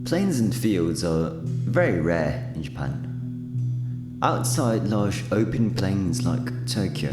Plains and fields are very rare in Japan. Outside large open plains like Tokyo,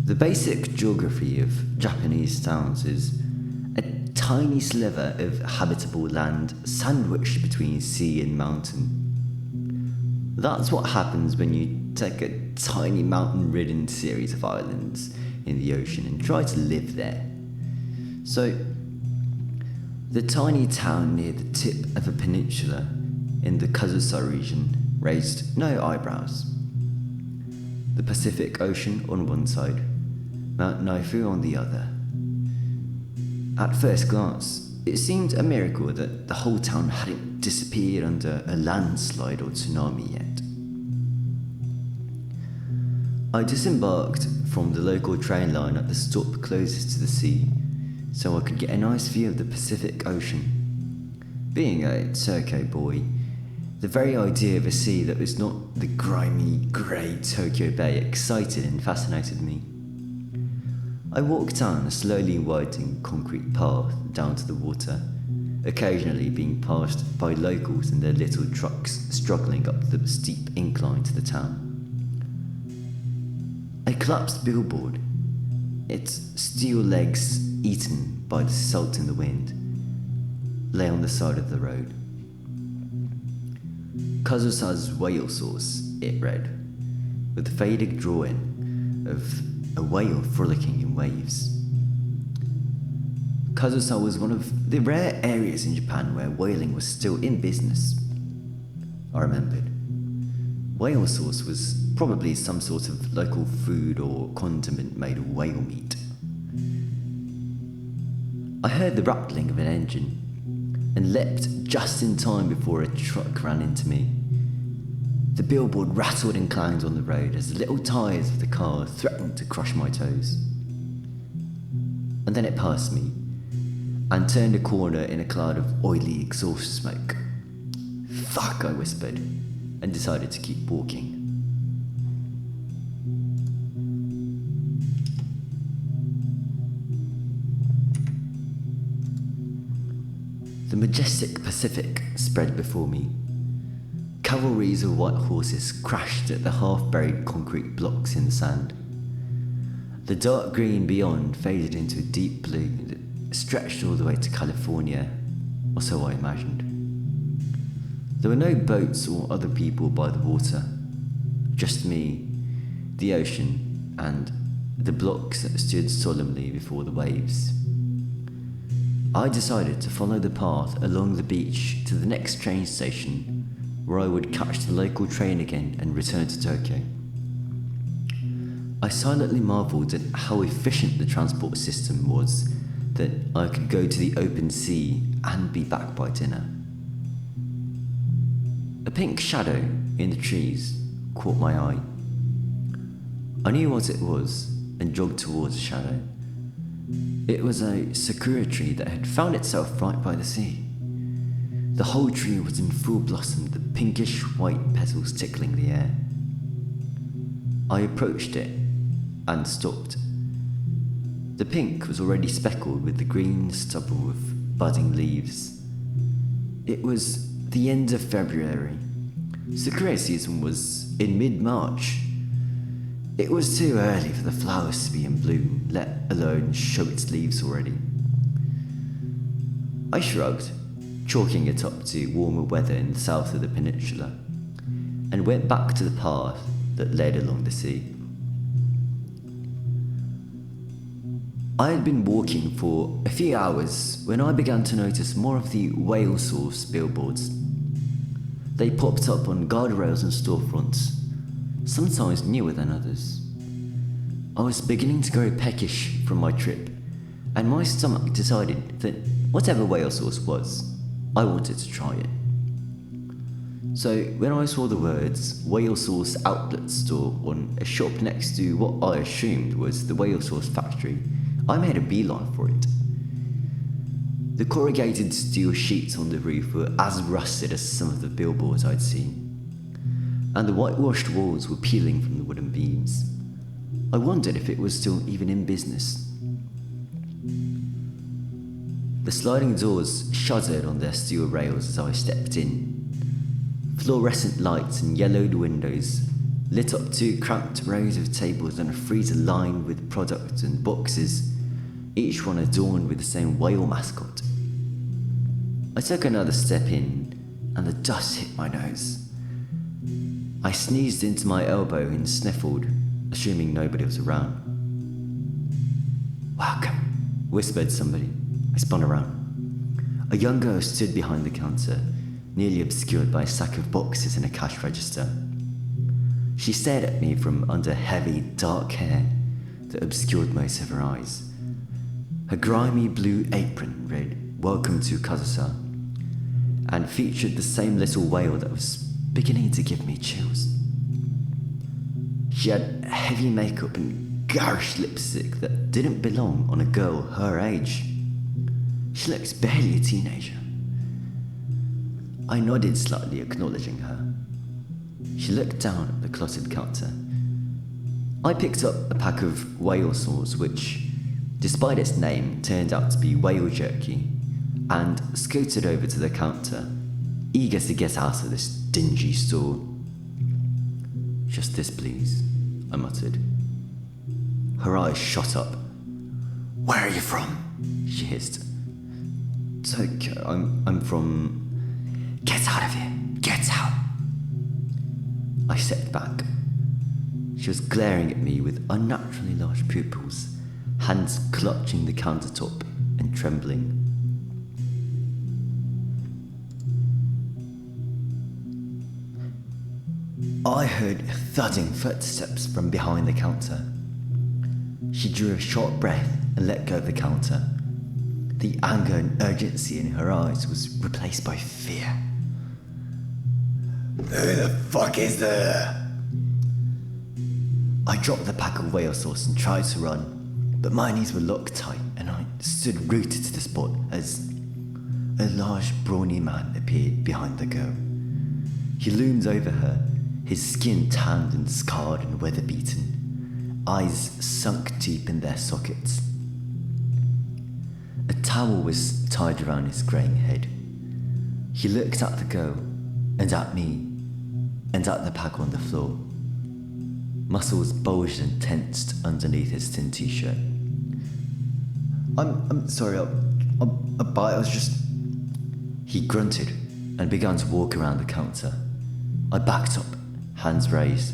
the basic geography of Japanese towns is a tiny sliver of habitable land sandwiched between sea and mountain. That's what happens when you take a tiny mountain-ridden series of islands in the ocean and try to live there. So, the tiny town near the tip of a peninsula in the Kazusa region raised no eyebrows. The Pacific Ocean on one side, Mount Naifu on the other. At first glance, it seemed a miracle that the whole town hadn't disappeared under a landslide or tsunami yet. I disembarked from the local train line at the stop closest to the sea, so I could get a nice view of the Pacific Ocean. Being a Tokyo boy, the very idea of a sea that was not the grimy, grey Tokyo Bay excited and fascinated me. I walked down a slowly widening concrete path down to the water, occasionally being passed by locals in their little trucks struggling up the steep incline to the town. A collapsed billboard, its steel legs eaten by the salt in the wind, lay on the side of the road. Kazusa's Whalesauce, it read, with a faded drawing of a whale frolicking in waves. Kazusa was one of the rare areas in Japan where whaling was still in business. I remembered. Whale sauce was probably some sort of local food or condiment made of whale meat. I heard the rattling of an engine and leapt just in time before a truck ran into me. The billboard rattled and clanged on the road as the little tyres of the car threatened to crush my toes. And then it passed me and turned a corner in a cloud of oily exhaust smoke. "Fuck," I whispered, and decided to keep walking. The majestic Pacific spread before me. Cavalries of white horses crashed at the half-buried concrete blocks in the sand. The dark green beyond faded into a deep blue that stretched all the way to California, or so I imagined. There were no boats or other people by the water, just me, the ocean, and the blocks that stood solemnly before the waves. I decided to follow the path along the beach to the next train station, where I would catch the local train again and return to Tokyo. I silently marvelled at how efficient the transport system was, that I could go to the open sea and be back by dinner. A pink shadow in the trees caught my eye. I knew what it was and jogged towards the shadow. It was a sakura tree that had found itself right by the sea. The whole tree was in full blossom, the pinkish white petals tickling the air. I approached it and stopped. The pink was already speckled with the green stubble of budding leaves. It was the end of February. Sakura season was in mid-March. It was too early for the flowers to be in bloom, let alone show its leaves already. I shrugged, chalking it up to warmer weather in the south of the peninsula, and went back to the path that led along the sea. I had been walking for a few hours when I began to notice more of the Whalesauce billboards. They popped up on guardrails and storefronts, sometimes newer than others. I was beginning to grow peckish from my trip, and my stomach decided that whatever Whalesauce was, I wanted to try it. So when I saw the words Whalesauce Outlet Store on a shop next to what I assumed was the Whalesauce factory, I made a beeline for it. The corrugated steel sheets on the roof were as rusted as some of the billboards I'd seen, and the whitewashed walls were peeling from the wooden beams. I wondered if it was still even in business. The sliding doors shuddered on their steel rails as I stepped in. Fluorescent lights and yellowed windows lit up two cramped rows of tables and a freezer lined with products and boxes, each one adorned with the same whale mascot. I took another step in, and the dust hit my nose. I sneezed into my elbow and sniffled, assuming nobody was around. "Welcome," whispered somebody. I spun around. A young girl stood behind the counter, nearly obscured by a stack of boxes and a cash register. She stared at me from under heavy, dark hair that obscured most of her eyes. Her grimy blue apron read, "Welcome to Kazusa," and featured the same little whale that was beginning to give me chills. She had heavy makeup and garish lipstick that didn't belong on a girl her age. She looked barely a teenager. I nodded slightly, acknowledging her. She looked down at the cluttered counter. I picked up a pack of Whalesauce, which, despite its name, turned out to be whale jerky, and scooted over to the counter, eager to get out of this dingy store. "Just this, please," I muttered. Her eyes shot up. "Where are you from?" she hissed. "Tokyo. I'm from..." "Get out of here! Get out!" I stepped back. She was glaring at me with unnaturally large pupils, hands clutching the countertop and trembling. I heard thudding footsteps from behind the counter. She drew a short breath and let go of the counter. The anger and urgency in her eyes was replaced by fear. "Who the fuck is there?" I dropped the pack of whale sauce and tried to run, but my knees were locked tight and I stood rooted to the spot as a large, brawny man appeared behind the girl. He loomed over her, his skin tanned and scarred and weather-beaten, eyes sunk deep in their sockets. A towel was tied around his greying head. He looked at the girl, and at me, and at the pack on the floor. Muscles bulged and tensed underneath his thin t-shirt. I'm sorry, I was just..." He grunted and began to walk around the counter. I backed up, hands raised.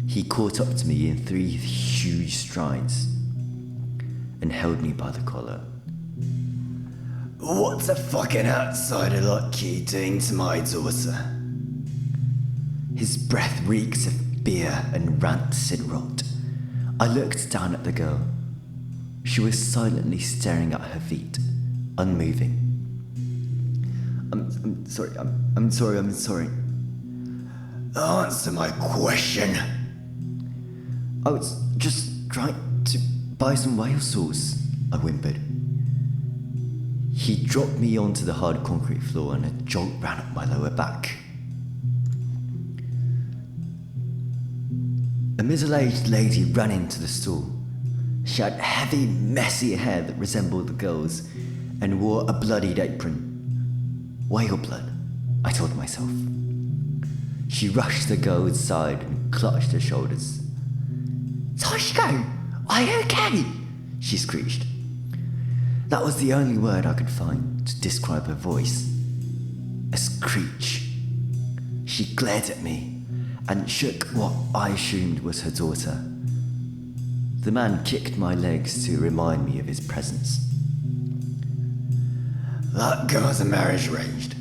He caught up to me in 3 huge strides and held me by the collar. "What's a fucking outsider like you doing to my daughter?" His breath reeked of beer and rancid rot. I looked down at the girl. She was silently staring at her feet, unmoving. I'm sorry. "Answer my question." "I was just trying to buy some whale sauce," I whimpered. He dropped me onto the hard concrete floor and a jolt ran up my lower back. A middle-aged lady ran into the store. She had heavy, messy hair that resembled the girl's and wore a bloodied apron. Whale blood, I told myself. She rushed the girl's side and clutched her shoulders. "Toshiko, are you okay?" she screeched. That was the only word I could find to describe her voice. A screech. She glared at me and shook what I assumed was her daughter. The man kicked my legs to remind me of his presence. "That girl's a marriage arranged.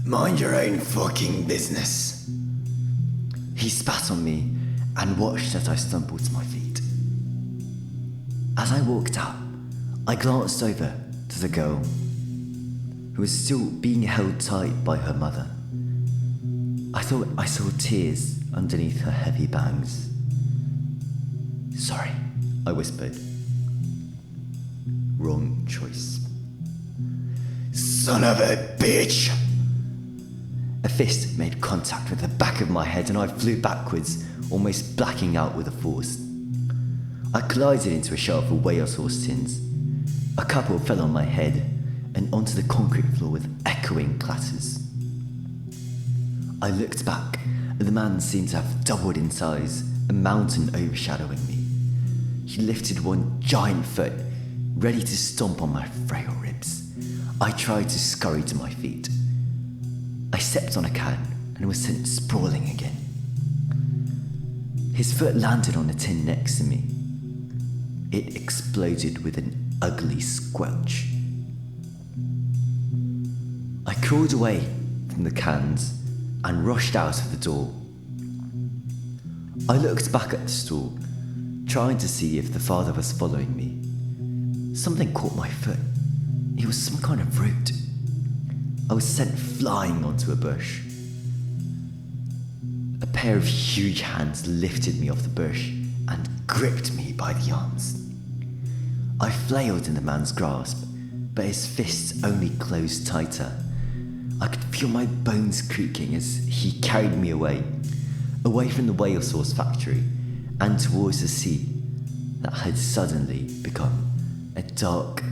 Mind your own fucking business." He spat on me and watched as I stumbled to my feet. As I walked out, I glanced over to the girl, who was still being held tight by her mother. I thought I saw tears underneath her heavy bangs. "Sorry," I whispered. "Wrong choice." "Son of a bitch!" A fist made contact with the back of my head and I flew backwards, almost blacking out with a force. I collided into a shelf of Whalesauce tins. A couple fell on my head, and onto the concrete floor with echoing clatters. I looked back, and the man seemed to have doubled in size, a mountain overshadowing me. He lifted one giant foot, ready to stomp on my frail ribs. I tried to scurry to my feet. I stepped on a can and was sent sprawling again. His foot landed on a tin next to me. It exploded with an ugly squelch. I crawled away from the cans and rushed out of the door. I looked back at the store, trying to see if the father was following me. Something caught my foot. It was some kind of root. I was sent flying onto a bush. A pair of huge hands lifted me off the bush and gripped me by the arms. I flailed in the man's grasp, but his fists only closed tighter. I could feel my bones creaking as he carried me away from the Whalesauce factory and towards the sea that had suddenly become a dark,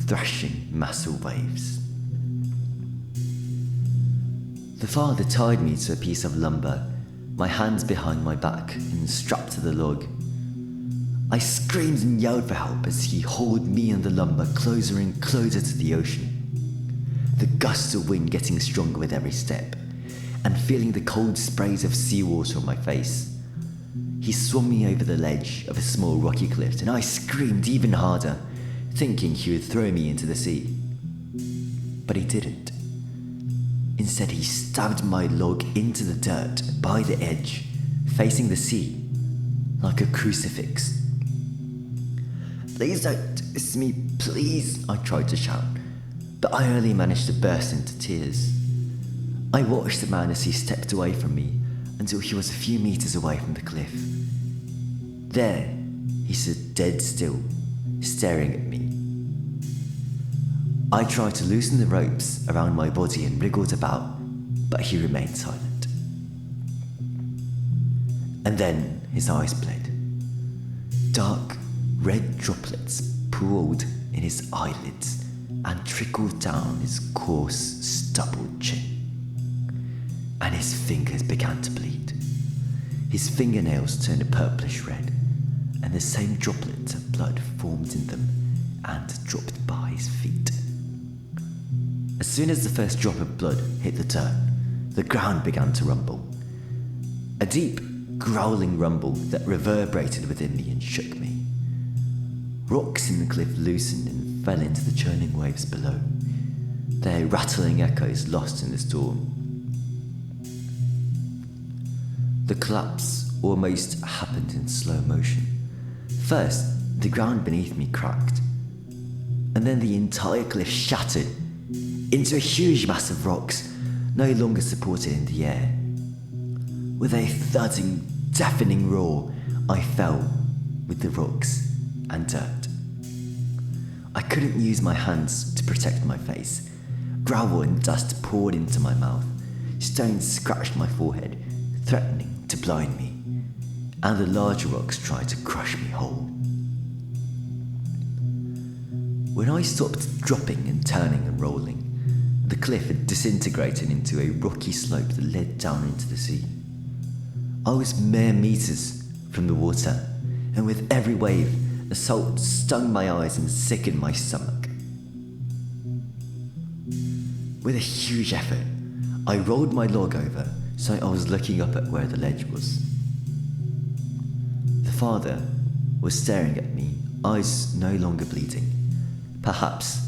thrashing mass of waves. The father tied me to a piece of lumber, my hands behind my back and strapped to the log. I screamed and yelled for help as he hauled me and the lumber closer and closer to the ocean. The gusts of wind getting stronger with every step, and feeling the cold sprays of seawater on my face. He swung me over the ledge of a small rocky cliff, and I screamed even harder, thinking he would throw me into the sea. But he didn't. Instead, he stabbed my log into the dirt by the edge, facing the sea, like a crucifix. "Please don't kiss me, please," I tried to shout, but I only managed to burst into tears. I watched the man as he stepped away from me until he was a few meters away from the cliff. There, he stood dead still, staring at me. I tried to loosen the ropes around my body and wriggled about, but he remained silent. And then his eyes bled. Dark, red droplets pooled in his eyelids and trickled down his coarse, stubbled chin. And his fingers began to bleed. His fingernails turned a purplish red, and the same droplets of blood formed in them and dropped by his feet. As soon as the first drop of blood hit the dirt, the ground began to rumble. A deep, growling rumble that reverberated within me and shook me. Rocks in the cliff loosened and fell into the churning waves below, their rattling echoes lost in the storm. The collapse almost happened in slow motion. First, the ground beneath me cracked, and then the entire cliff shattered into a huge mass of rocks, no longer supported in the air. With a thudding, deafening roar, I fell with the rocks and dirt. I couldn't use my hands to protect my face. Gravel and dust poured into my mouth. Stones scratched my forehead, threatening to blind me, and the larger rocks tried to crush me whole. When I stopped dropping and turning and rolling, the cliff had disintegrated into a rocky slope that led down into the sea. I was mere meters from the water, and with every wave, the salt stung my eyes and sickened my stomach. With a huge effort, I rolled my log over so I was looking up at where the ledge was. The father was staring at me, eyes no longer bleeding, perhaps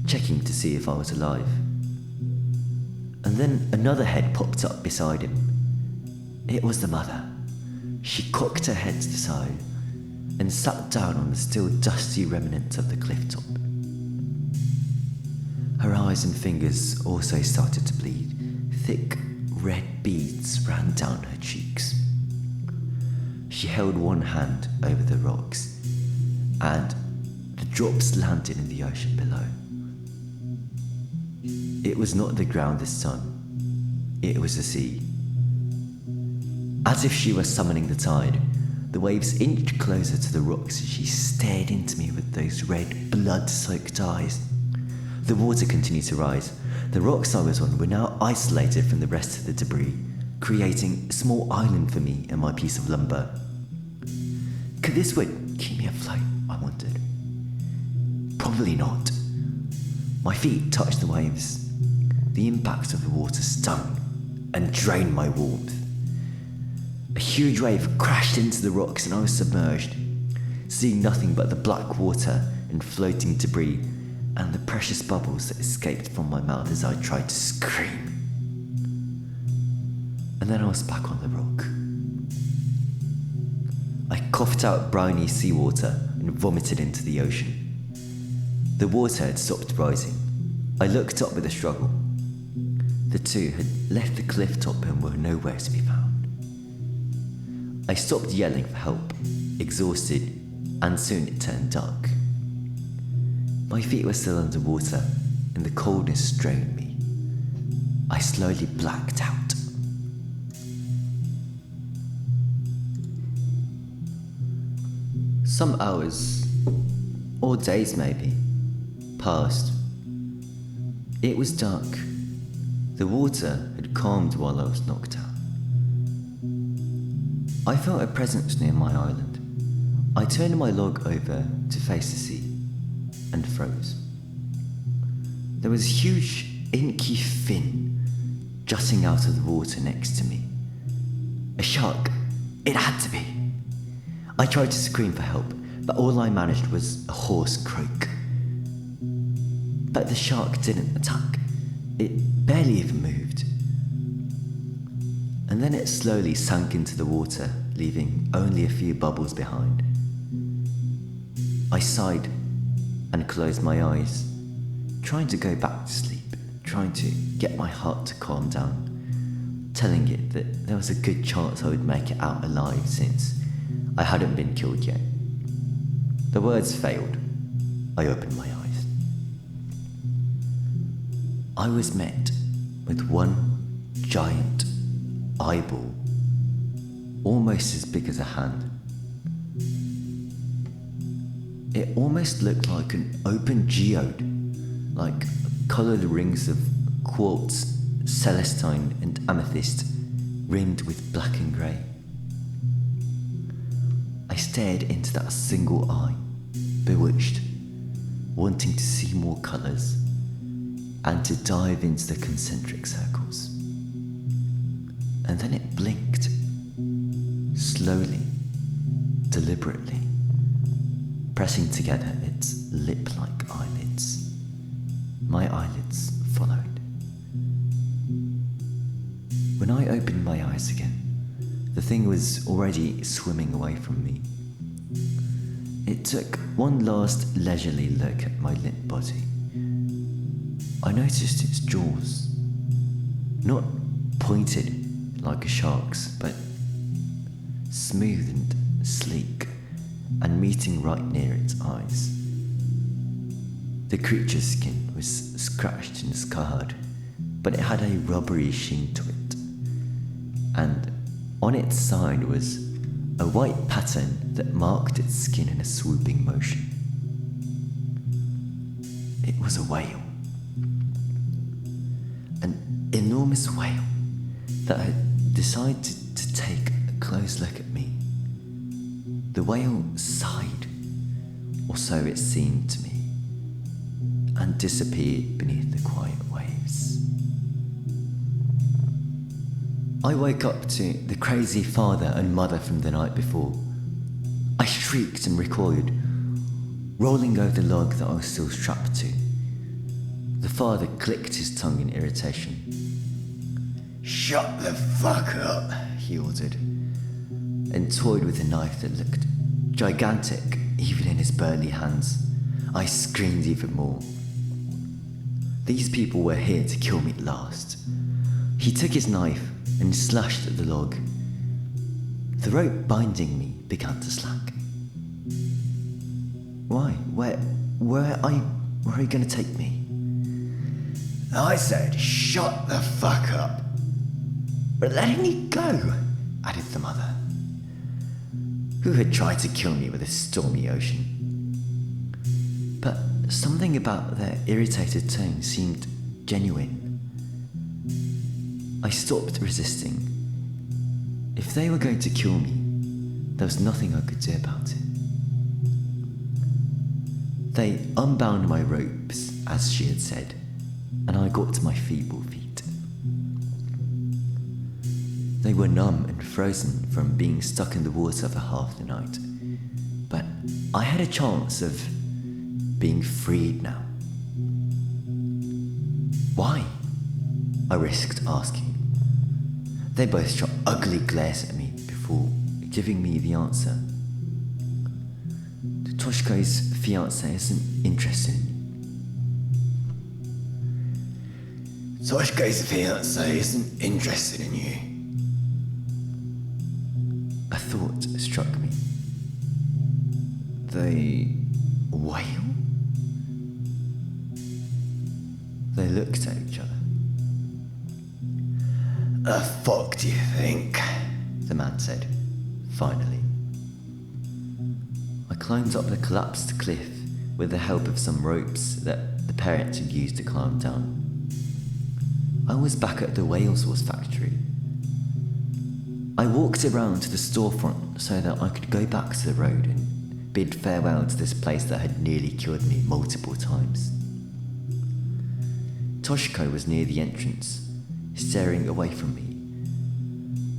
checking to see if I was alive. And then another head popped up beside him. It was the mother. She cocked her head to the side and sat down on the still dusty remnant of the cliff top. Her eyes and fingers also started to bleed. Thick red beads ran down her cheeks. She held one hand over the rocks, and the drops landed in the ocean below. It was not the ground this time. It was the sea. As if she were summoning the tide, the waves inched closer to the rocks as she stared into me with those red, blood-soaked eyes. The water continued to rise. The rocks I was on were now isolated from the rest of the debris, creating a small island for me and my piece of lumber. Could this wood keep me afloat, I wondered. Probably not. My feet touched the waves. The impact of the water stung and drained my warmth. A huge wave crashed into the rocks and I was submerged, seeing nothing but the black water and floating debris and the precious bubbles that escaped from my mouth as I tried to scream. And then I was back on the rock. I coughed out briny seawater and vomited into the ocean. The water had stopped rising. I looked up with a struggle. The two had left the cliff top and were nowhere to be found. I stopped yelling for help, exhausted, and soon it turned dark. My feet were still underwater, and the coldness strained me. I slowly blacked out. Some hours, or days maybe, passed. It was dark. The water had calmed while I was knocked out. I felt a presence near my island. I turned my log over to face the sea and froze. There was a huge, inky fin jutting out of the water next to me. A shark. It had to be. I tried to scream for help, but all I managed was a hoarse croak. But the shark didn't attack. It barely even moved. And then it slowly sank into the water, leaving only a few bubbles behind. I sighed and closed my eyes, trying to go back to sleep, trying to get my heart to calm down, telling it that there was a good chance I would make it out alive since I hadn't been killed yet. The words failed. I opened my eyes. I was met with one giant eyeball, almost as big as a hand. It almost looked like an open geode, like coloured rings of quartz, celestine and amethyst, rimmed with black and grey. I stared into that single eye, bewitched, wanting to see more colours, and to dive into the concentric circles. And then it blinked, slowly, deliberately, pressing together its lip-like eyelids. My eyelids followed. When I opened my eyes again, the thing was already swimming away from me. It took one last leisurely look at my limp body. I noticed its jaws, not pointed like a shark's, but smooth and sleek, and meeting right near its eyes. The creature's skin was scratched and scarred, but it had a rubbery sheen to it, and on its side was a white pattern that marked its skin in a swooping motion. It was a whale. An enormous whale that had decided to take a close look at me. The whale sighed, or so it seemed to me, and disappeared beneath the quiet waves. I woke up to the crazy father and mother from the night before. I shrieked and recoiled, rolling over the log that I was still strapped to. The father clicked his tongue in irritation. "Shut the fuck up," he ordered, and toyed with a knife that looked gigantic even in his burly hands. I screamed even more. These people were here to kill me at last. He took his knife and slashed at the log. The rope binding me began to slack. Why? Where are you going to take me? I said, "Shut the fuck up." "But letting me go," added the mother, who had tried to kill me with a stormy ocean. But Something about their irritated tone seemed genuine. I stopped resisting. If they were going to kill me, there was nothing I could do about it. They unbound my ropes, as she had said, and I got to my feeble feet. They were numb and frozen from being stuck in the water for half the night, but I had a chance of being freed now. Why? I risked asking. They both shot ugly glares at me before giving me the answer. Toshiko's fiancé isn't interested in you. Toshiko's fiancé isn't interested in you. A thought struck me. The whale? They looked at each other. The fuck do you think? The man said, finally. I climbed up the collapsed cliff with the help of some ropes that the parents had used to climb down. I was back at the Whalesauce factory. I walked around to the storefront so that I could go back to the road and bid farewell to this place that had nearly killed me multiple times. Toshiko was near the entrance, staring away from me.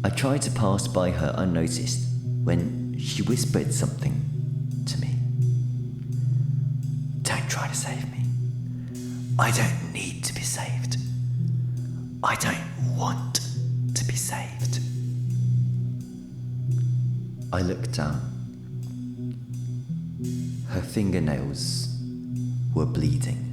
I tried to pass by her unnoticed when she whispered something to me. Don't try to save me. I don't need to be saved. I don't want to be saved. I looked down. Her fingernails were bleeding.